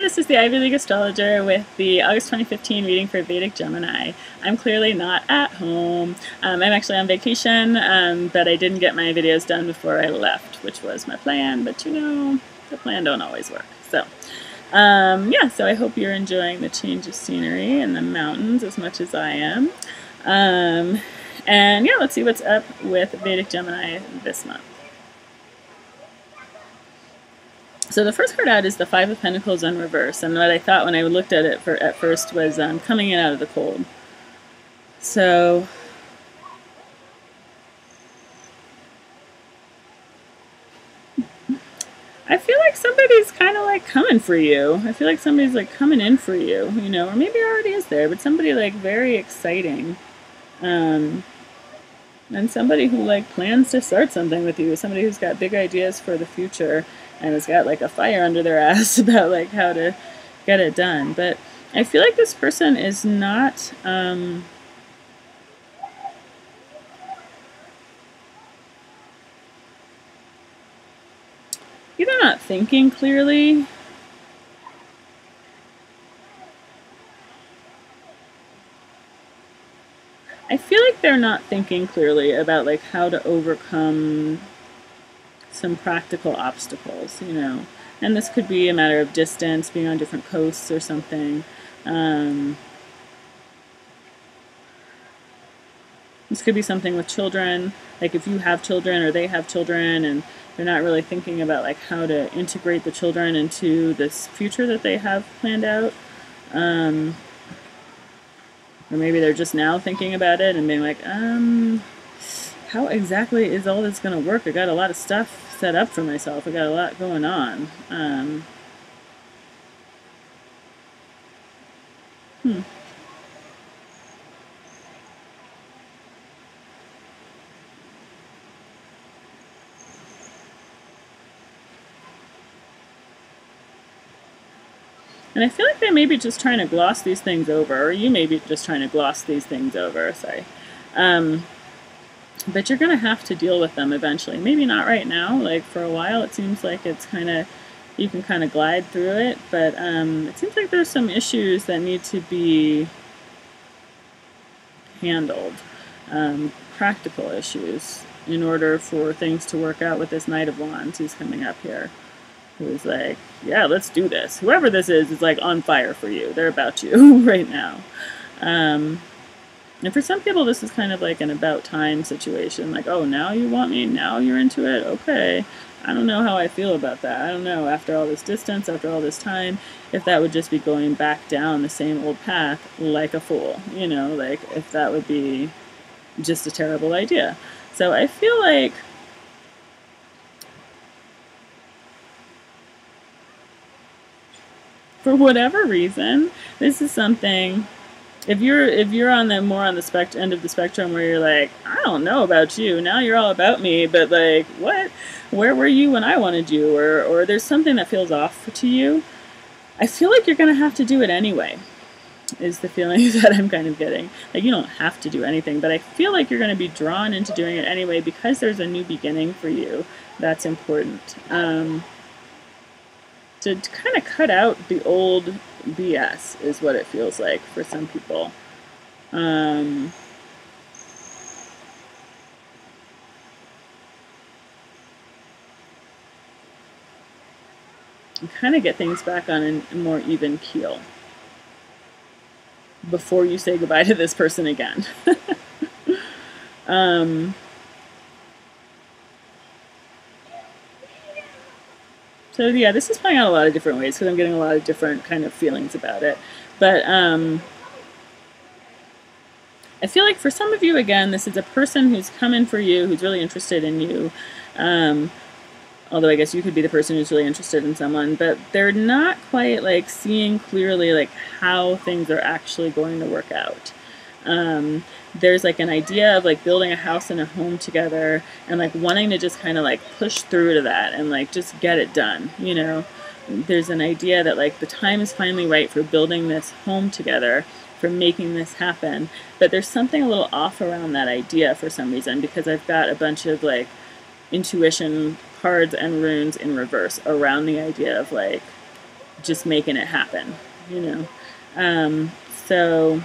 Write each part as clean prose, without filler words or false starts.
this is the Ivy League astrologer with the August 2015 reading for Vedic Gemini. I'm clearly not at home. I'm actually on vacation, but I didn't get my videos done before I left, which was my plan, but you know, the plan don't always work. So, yeah, so I hope you're enjoying the change of scenery and the mountains as much as I am. And yeah, let's see what's up with Vedic Gemini this month. So the first card out is the Five of Pentacles in reverse, and what I thought when I looked at it at first was coming in out of the cold. So I feel like somebody's kind of like coming for you. I feel like somebody's like coming in for you, you know, or maybe already is there, but somebody like very exciting. And somebody who like plans to start something with you, somebody who's got big ideas for the future and has got like a fire under their ass about like how to get it done. But I feel like this person is not either not thinking clearly, I feel like they're not thinking clearly about like how to overcome some practical obstacles, you know. And this could be a matter of distance, being on different coasts or something. This could be something with children, like if you have children or they have children and they're not really thinking about like how to integrate the children into this future that they have planned out. Or maybe they're just now thinking about it and being like, how exactly is all this going to work? I got a lot of stuff set up for myself. I got a lot going on. And I feel like they may be just trying to gloss these things over, or you may be just trying to gloss these things over, sorry. But you're going to have to deal with them eventually. Maybe not right now. Like for a while it seems like it's kind of, you can kind of glide through it. But it seems like there's some issues that need to be handled. Practical issues in order for things to work out with this Knight of Wands who's coming up here. Who's like, yeah, let's do this. Whoever this is like on fire for you. They're about you right now. And for some people, this is kind of like an about time situation. Like, oh, now you want me? Now you're into it? Okay. I don't know how I feel about that. I don't know, after all this distance, after all this time, if that would just be going back down the same old path like a fool. You know, like if that would be just a terrible idea. So I feel like for whatever reason, this is something. If you're on the more on the end of the spectrum where you're like, I don't know about you, now you're all about me, but like, what? Where were you when I wanted you? Or there's something that feels off to you. I feel like you're gonna have to do it anyway, is the feeling that I'm kind of getting. Like you don't have to do anything, but I feel like you're gonna be drawn into doing it anyway because there's a new beginning for you. That's important. To kind of cut out the old BS is what it feels like for some people. And kind of get things back on a more even keel before you say goodbye to this person again. So yeah, this is playing out a lot of different ways because I'm getting a lot of different kind of feelings about it. But I feel like for some of you, again, this is a person who's coming for you, who's really interested in you. Although I guess you could be the person who's really interested in someone, but they're not quite like seeing clearly like how things are actually going to work out. There's like an idea of like building a house and a home together and like wanting to just kind of like push through to that and like just get it done, you know. There's an idea that like the time is finally right for building this home together, for making this happen, but there's something a little off around that idea for some reason because I've got a bunch of like intuition cards and runes in reverse around the idea of like just making it happen, you know. So,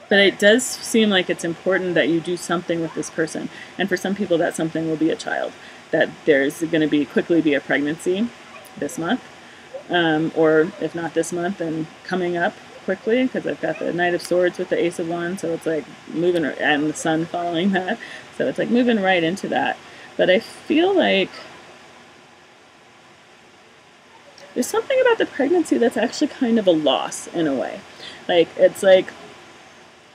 but it does seem like it's important that you do something with this person. And for some people, that something will be a child. That there's going to be quickly be a pregnancy this month. Or if not this month, then coming up quickly, because I've got the Knight of Swords with the Ace of Wands, so it's like moving, and the Sun following that. So it's like moving right into that. But I feel like there's something about the pregnancy that's actually kind of a loss in a way. Like, it's like,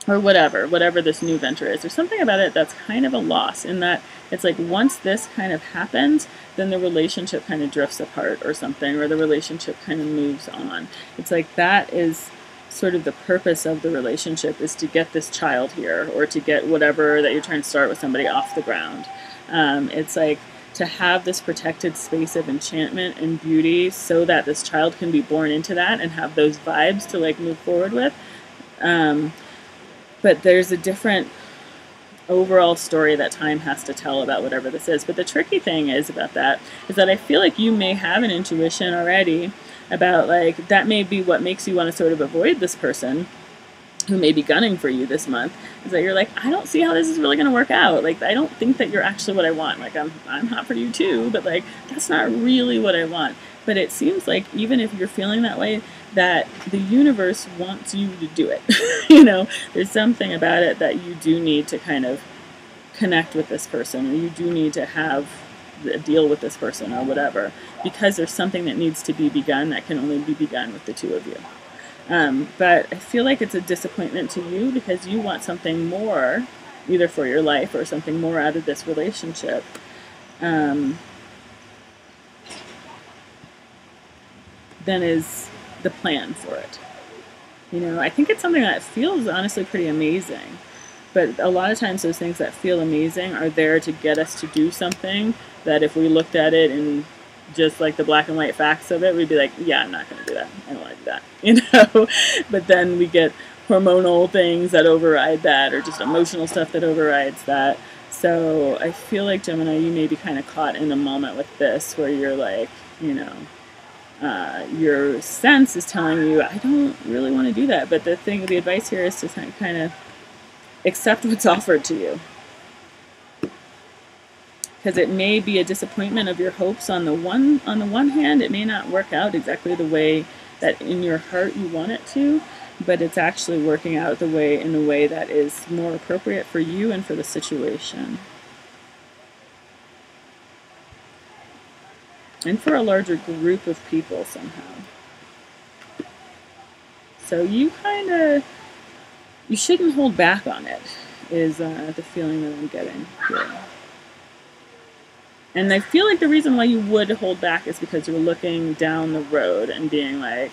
or whatever this new venture is. There's something about it that's kind of a loss in that it's like once this kind of happens, then the relationship kind of drifts apart or something, or the relationship kind of moves on. It's like that is sort of the purpose of the relationship, is to get this child here, or to get whatever that you're trying to start with somebody off the ground. It's like to have this protected space of enchantment and beauty so that this child can be born into that and have those vibes to like move forward with. But there's a different overall story that time has to tell about whatever this is. But the tricky thing is about that is that I feel like you may have an intuition already about like that may be what makes you want to sort of avoid this person who may be gunning for you this month, is that you're like, I don't see how this is really going to work out. Like, I don't think that you're actually what I want. Like, I'm hot for you too, but like, that's not really what I want. But it seems like even if you're feeling that way, that the universe wants you to do it. You know, there's something about it that you do need to kind of connect with this person, or you do need to have a deal with this person or whatever, because there's something that needs to be begun that can only be begun with the two of you. But I feel like it's a disappointment to you because you want something more, either for your life or something more out of this relationship. Than is the plan for it. You know, I think it's something that feels honestly pretty amazing. But a lot of times those things that feel amazing are there to get us to do something that if we looked at it and just like the black and white facts of it, we'd be like, yeah, I'm not going to do that. I don't want to do that, you know? But then we get hormonal things that override that, or just emotional stuff that overrides that. So I feel like, Gemini, you may be kind of caught in a moment with this where you're like, you know, your sense is telling you, I don't really want to do that. But the advice here is to kind of accept what's offered to you. Because it may be a disappointment of your hopes on the one hand. It may not work out exactly the way that in your heart you want it to, but it's actually working out in a way that is more appropriate for you and for the situation. And for a larger group of people somehow. So you shouldn't hold back on it, is the feeling that I'm getting here. And I feel like the reason why you would hold back is because you're looking down the road and being like,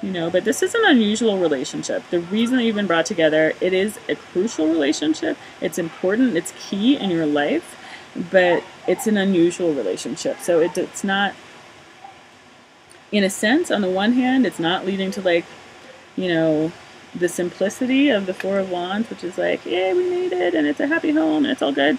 you know, but this is an unusual relationship. The reason that you've been brought together, it is a crucial relationship. It's important, it's key in your life, but it's an unusual relationship. So it's not, in a sense, on the one hand, it's not leading to like, you know, the simplicity of the Four of Wands, which is like, yeah, we made it, and it's a happy home, and it's all good.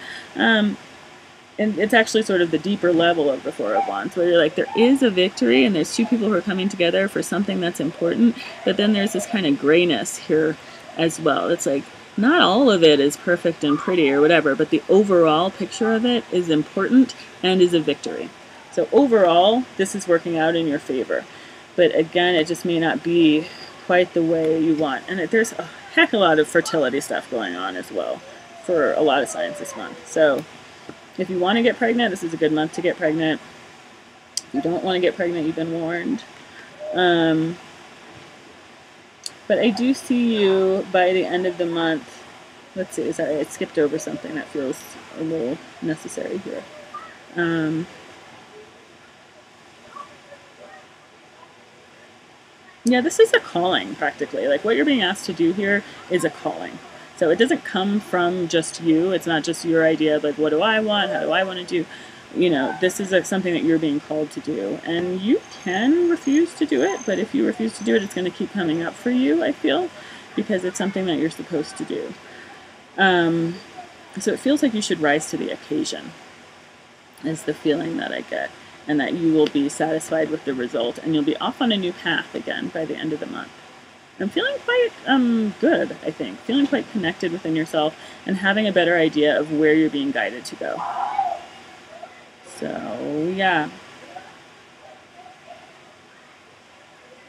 And it's actually sort of the deeper level of the Four of Wands, where you're like, there is a victory, and there's two people who are coming together for something that's important, but then there's this kind of grayness here as well. It's like, not all of it is perfect and pretty or whatever, but the overall picture of it is important and is a victory. So overall, this is working out in your favor. But again, it just may not be quite the way you want. And there's a heck of a lot of fertility stuff going on as well for a lot of signs this month. So if you want to get pregnant, this is a good month to get pregnant. If you don't want to get pregnant, you've been warned. But I do see you by the end of the month. Let's see, sorry, I skipped over something that feels a little necessary here. Yeah, this is a calling, practically. Like, what you're being asked to do here is a calling. So it doesn't come from just you. It's not just your idea of, like, what do I want? How do I want to do? You know, this is something that you're being called to do. And you can refuse to do it, but if you refuse to do it, it's going to keep coming up for you, I feel, because it's something that you're supposed to do. So it feels like you should rise to the occasion. is the feeling that I get, and that you will be satisfied with the result, and you'll be off on a new path again by the end of the month. I'm feeling quite good, I think. Feeling quite connected within yourself and having a better idea of where you're being guided to go. So, yeah.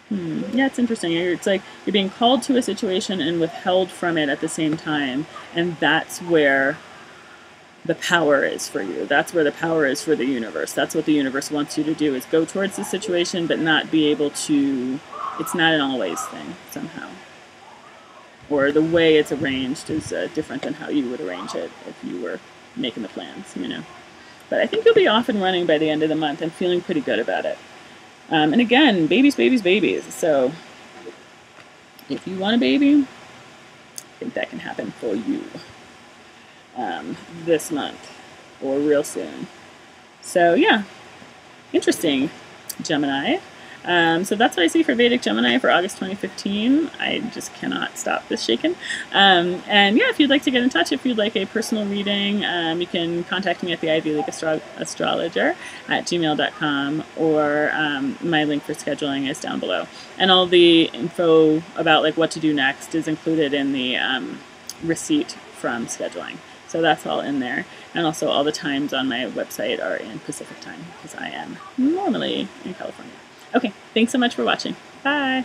Yeah, it's interesting. It's like you're being called to a situation and withheld from it at the same time. And that's where the power is for you. That's where the power is for the universe. That's what the universe wants you to do, is go towards the situation, but not be able to, it's not an always thing somehow. Or the way it's arranged is different than how you would arrange it if you were making the plans, you know. But I think you'll be off and running by the end of the month. I'm feeling pretty good about it. And again, babies, babies, babies. So if you want a baby, I think that can happen for you this month or real soon. So yeah, interesting, Gemini. So that's what I see for Vedic Gemini for August 2015. I just cannot stop this shaking. And yeah, if you'd like to get in touch, if you'd like a personal reading, you can contact me at the Ivy League Astrologer at gmail.com, or my link for scheduling is down below. And all the info about like what to do next is included in the receipt from scheduling. So that's all in there. And also all the times on my website are in Pacific time, because I am normally in California. Okay, thanks so much for watching. Bye!